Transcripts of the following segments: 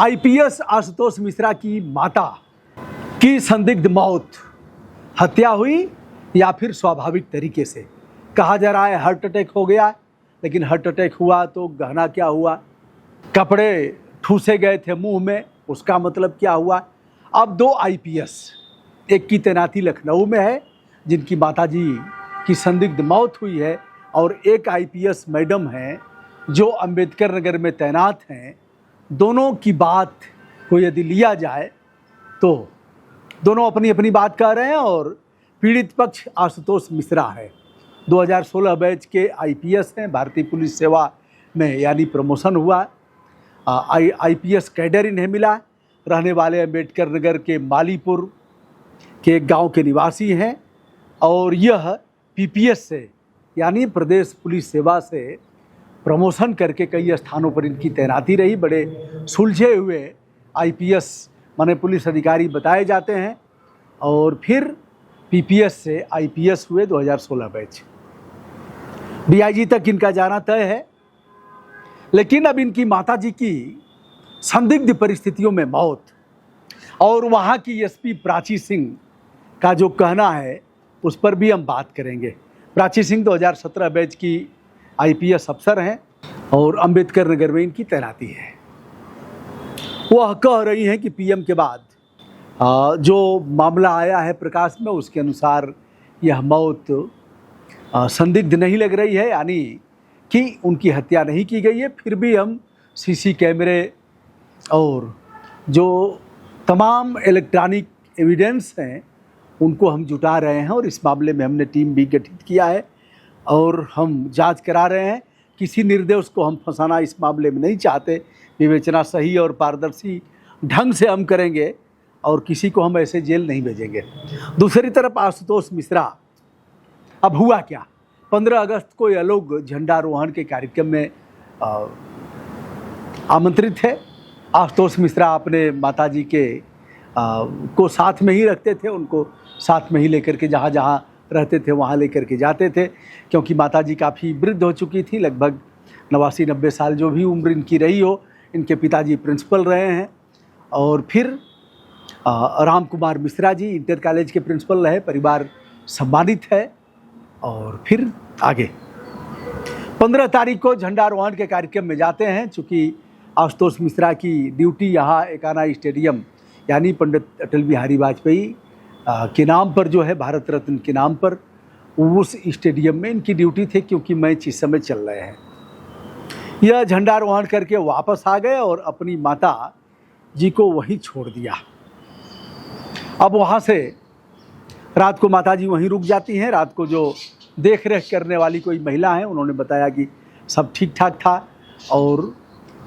IPS Ashutosh Mishra की माता की संदिग्ध मौत हत्या हुई या फिर स्वाभाविक तरीके से। कहा जा रहा है हार्ट अटैक हो गया, लेकिन हार्ट अटैक हुआ तो गहना क्या हुआ, कपड़े ठूसे गए थे मुंह में, उसका मतलब क्या हुआ। अब दो आईपीएस, एक की तैनाती लखनऊ में है जिनकी माताजी की संदिग्ध मौत हुई है, और एक आईपीएस मैडम हैं जो अंबेडकर नगर में तैनात हैं। दोनों की बात को यदि लिया जाए तो दोनों अपनी अपनी बात कह रहे हैं, और पीड़ित पक्ष आशुतोष मिश्रा है। 2016 बैच के आईपीएस हैं, भारतीय पुलिस सेवा में यानी प्रमोशन हुआ। आईपीएस कैडर इन्हें मिला। रहने वाले अंबेडकर नगर के मालीपुर के एक गांव के निवासी हैं, और यह पीपीएस से यानी प्रदेश पुलिस सेवा से प्रमोशन करके कई स्थानों पर इनकी तैनाती रही। बड़े सुलझे हुए आईपीएस माने पुलिस अधिकारी बताए जाते हैं, और फिर पीपीएस से आईपीएस हुए 2016 बैच। डीआईजी तक इनका जाना तय है। लेकिन अब इनकी माताजी की संदिग्ध परिस्थितियों में मौत, और वहाँ की एसपी प्राची सिंह का जो कहना है उस पर भी हम बात करेंगे। प्राची सिंह 2017 बैच की आईपीएस अफसर हैं और अंबेडकर नगर में इनकी तैनाती है। वह कह रही हैं कि पीएम के बाद जो मामला आया है प्रकाश में, उसके अनुसार यह मौत संदिग्ध नहीं लग रही है, यानी कि उनकी हत्या नहीं की गई है। फिर भी हम सीसी कैमरे और जो तमाम इलेक्ट्रॉनिक एविडेंस हैं उनको हम जुटा रहे हैं, और इस मामले में हमने टीम भी गठित किया है और हम जांच करा रहे हैं। किसी निर्दोष को हम फंसाना इस मामले में नहीं चाहते। विवेचना सही और पारदर्शी ढंग से हम करेंगे और किसी को हम ऐसे जेल नहीं भेजेंगे। दूसरी तरफ आशुतोष मिश्रा, अब हुआ क्या, 15 अगस्त को यह लोग झंडारोहण के कार्यक्रम में आमंत्रित थे। आशुतोष मिश्रा अपने माताजी के को साथ में ही रखते थे, उनको साथ में ही लेकर के जहाँ जहाँ रहते थे वहाँ लेकर के जाते थे, क्योंकि माताजी काफ़ी वृद्ध हो चुकी थी, लगभग 89-90 साल जो भी उम्र इनकी रही हो। इनके पिताजी प्रिंसिपल रहे हैं, और फिर राम कुमार मिश्रा जी इंटर कॉलेज के प्रिंसिपल रहे, परिवार सम्मानित है। और फिर आगे 15 तारीख को झंडारोहण के कार्यक्रम में जाते हैं। चूँकि आशुतोष मिश्रा की ड्यूटी यहाँ एकाना स्टेडियम यानी पंडित अटल बिहारी वाजपेयी के नाम पर जो है, भारत रत्न के नाम पर, उस स्टेडियम में इनकी ड्यूटी थी, क्योंकि मैच इस समय चल रहे हैं। यह झंडारोहण करके वापस आ गए और अपनी माता जी को वहीं छोड़ दिया। अब वहाँ से रात को माता जी वहीं रुक जाती हैं। रात को जो देख रेख करने वाली कोई महिला है, उन्होंने बताया कि सब ठीक ठाक था, और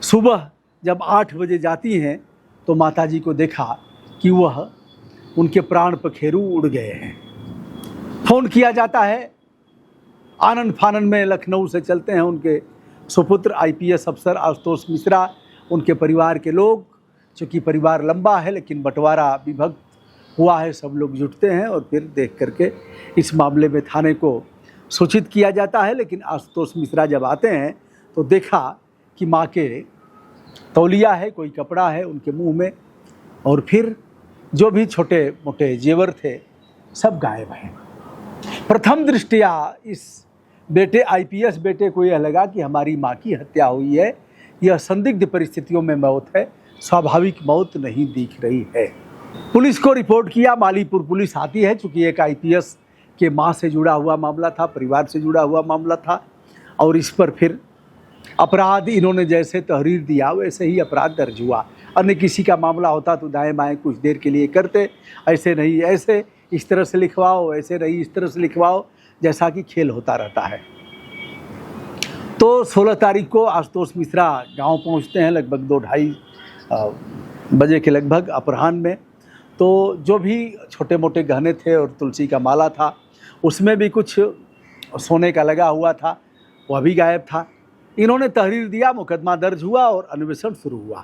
सुबह जब 8 बजे जाती हैं तो माता जी को देखा कि वह उनके प्राण पखेरु उड़ गए हैं। फ़ोन किया जाता है, आनन फानन में लखनऊ से चलते हैं उनके सुपुत्र आईपीएस अफसर आशुतोष मिश्रा, उनके परिवार के लोग। चूँकि परिवार लंबा है लेकिन बंटवारा विभक्त हुआ है, सब लोग जुटते हैं और फिर देख करके इस मामले में थाने को सूचित किया जाता है। लेकिन आशुतोष मिश्रा जब आते हैं तो देखा कि माँ के तौलिया है, कोई कपड़ा है उनके मुंह में, और फिर जो भी छोटे मोटे जेवर थे सब गायब हैं। प्रथम दृष्टया इस बेटे आईपीएस बेटे को यह लगा कि हमारी माँ की हत्या हुई है। यह संदिग्ध परिस्थितियों में मौत है, स्वाभाविक मौत नहीं दिख रही है। पुलिस को रिपोर्ट किया, मालीपुर पुलिस आती है। चूँकि एक आईपीएस के माँ से जुड़ा हुआ मामला था, परिवार से जुड़ा हुआ मामला था, और इस पर फिर अपराध इन्होंने जैसे तहरीर दिया वैसे ही अपराध दर्ज हुआ। अन्य किसी का मामला होता तो दाएं बाएं कुछ देर के लिए करते, ऐसे नहीं ऐसे इस तरह से लिखवाओ, ऐसे नहीं इस तरह से लिखवाओ, जैसा कि खेल होता रहता है। तो 16 तारीख को आशुतोष मिश्रा गांव पहुंचते हैं, लगभग 2-2:30 बजे के लगभग अपराह्न में। तो जो भी छोटे मोटे गहने थे और तुलसी का माला था, उसमें भी कुछ सोने का लगा हुआ था, वह भी गायब था। इन्होंने तहरीर दिया, मुकदमा दर्ज हुआ और अन्वेषण शुरू हुआ।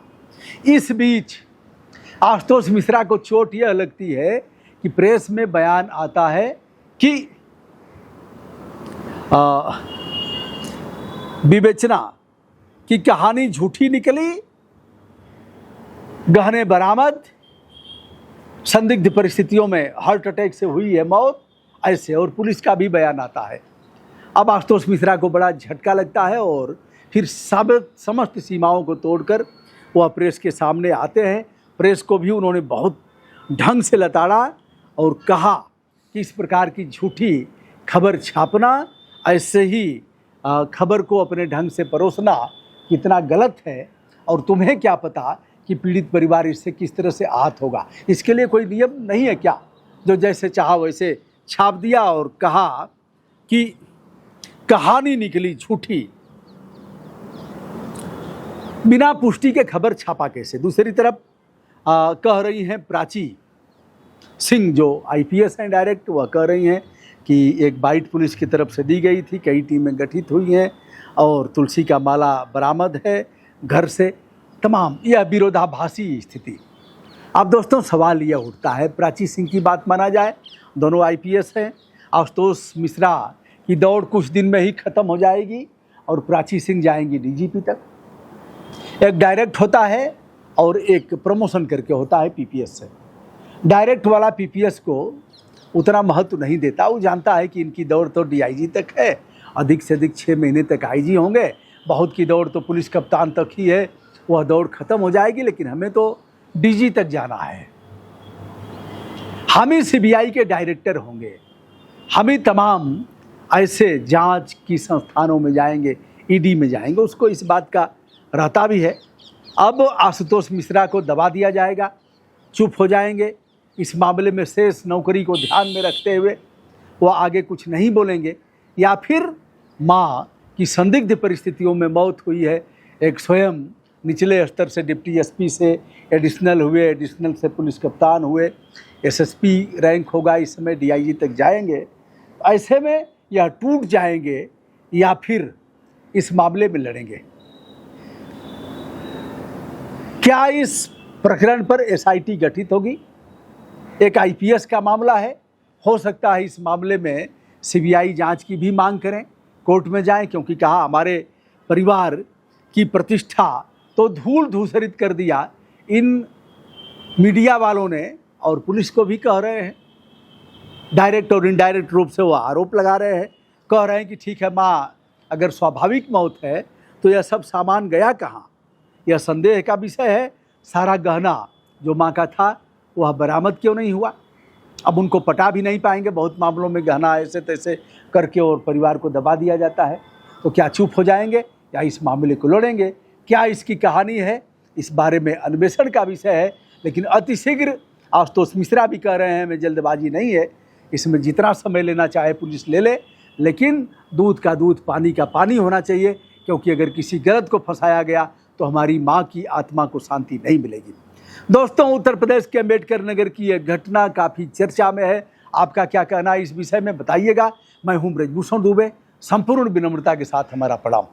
इस बीच आशुतोष मिश्रा को चोट यह लगती है कि प्रेस में बयान आता है कि विवेचना की कहानी झूठी निकली गहने बरामद, संदिग्ध परिस्थितियों में हार्ट अटैक से हुई है मौत, ऐसे और पुलिस का भी बयान आता है। अब आशुतोष मिश्रा को बड़ा झटका लगता है और फिर समस्त सीमाओं को तोड़कर वह प्रेस के सामने आते हैं। प्रेस को भी उन्होंने बहुत ढंग से लताड़ा और कहा कि इस प्रकार की झूठी खबर छापना, ऐसे ही खबर को अपने ढंग से परोसना कितना गलत है, और तुम्हें क्या पता कि पीड़ित परिवार इससे किस तरह से आहत होगा। इसके लिए कोई नियम नहीं है क्या, जो जैसे चाहा वैसे छाप दिया और कहा कि कहानी निकली झूठी, बिना पुष्टि के खबर छापा कैसे। दूसरी तरफ कह रही हैं प्राची सिंह, जो आईपीएस हैं डायरेक्ट, वह कह रही हैं कि एक बाइट पुलिस की तरफ से दी गई थी, कई टीमें गठित हुई हैं और तुलसी का माला बरामद है घर से, तमाम। यह विरोधाभासी स्थिति। अब दोस्तों सवाल यह उठता है, प्राची सिंह की बात माना जाए, दोनों आईपीएस हैं, आशुतोष मिश्रा की दौड़ कुछ दिन में ही ख़त्म हो जाएगी और प्राची सिंह जाएंगी डीजीपी तक। एक डायरेक्ट होता है और एक प्रमोशन करके होता है पीपीएस से। डायरेक्ट वाला पीपीएस को उतना महत्व नहीं देता, वो जानता है कि इनकी दौड़ तो डीआईजी तक है, अधिक से अधिक 6 महीने तक आईजी होंगे, बहुत की दौड़ तो पुलिस कप्तान तक ही है, वह दौड़ ख़त्म हो जाएगी, लेकिन हमें तो डीजी तक जाना है। हम ही सीबीआई के डायरेक्टर होंगे, हम ही तमाम ऐसे जांच की संस्थानों में जाएंगे, ईडी में जाएंगे, उसको इस बात का रहता भी है। अब आशुतोष मिश्रा को दबा दिया जाएगा, चुप हो जाएंगे, इस मामले में शेष नौकरी को ध्यान में रखते हुए वो आगे कुछ नहीं बोलेंगे, या फिर माँ की संदिग्ध परिस्थितियों में मौत हुई है, एक स्वयं निचले स्तर से डिप्टी एसपी से एडिशनल हुए, एडिशनल से पुलिस कप्तान हुए, एसएसपी रैंक होगा, इस समय डीआईजी तक जाएंगे, ऐसे में या टूट जाएंगे या फिर इस मामले में लड़ेंगे। क्या इस प्रकरण पर एसआईटी गठित होगी? एक आईपीएस का मामला है, हो सकता है इस मामले में सीबीआई जांच की भी मांग करें, कोर्ट में जाएं, क्योंकि कहा हमारे परिवार की प्रतिष्ठा तो धूल धूसरित कर दिया इन मीडिया वालों ने, और पुलिस को भी कह रहे हैं, डायरेक्ट और इनडायरेक्ट रूप से वो आरोप लगा रहे हैं, कह रहे हैं कि ठीक है माँ, अगर स्वाभाविक मौत है तो यह सब सामान गया कहाँ, यह संदेह का विषय है। सारा गहना जो माँ का था वह बरामद क्यों नहीं हुआ? अब उनको पटा भी नहीं पाएंगे, बहुत मामलों में गहना ऐसे तैसे करके और परिवार को दबा दिया जाता है, तो क्या चुप हो जाएंगे या इस मामले को लड़ेंगे? क्या इसकी कहानी है, इस बारे में अन्वेषण का विषय है, लेकिन अतिशीघ्र आशुतोष मिश्रा भी कह रहे हैं मैं जल्दबाजी नहीं है, इसमें जितना समय लेना चाहे पुलिस ले ले, लेकिन दूध का दूध पानी का पानी होना चाहिए, क्योंकि अगर किसी गलत को फंसाया गया तो हमारी माँ की आत्मा को शांति नहीं मिलेगी। दोस्तों, उत्तर प्रदेश के अम्बेडकर नगर की यह घटना काफ़ी चर्चा में है, आपका क्या कहना है इस विषय में बताइएगा। मैं हूँ ब्रजभूषण दुबे, संपूर्ण विनम्रता के साथ हमारा प्रणाम।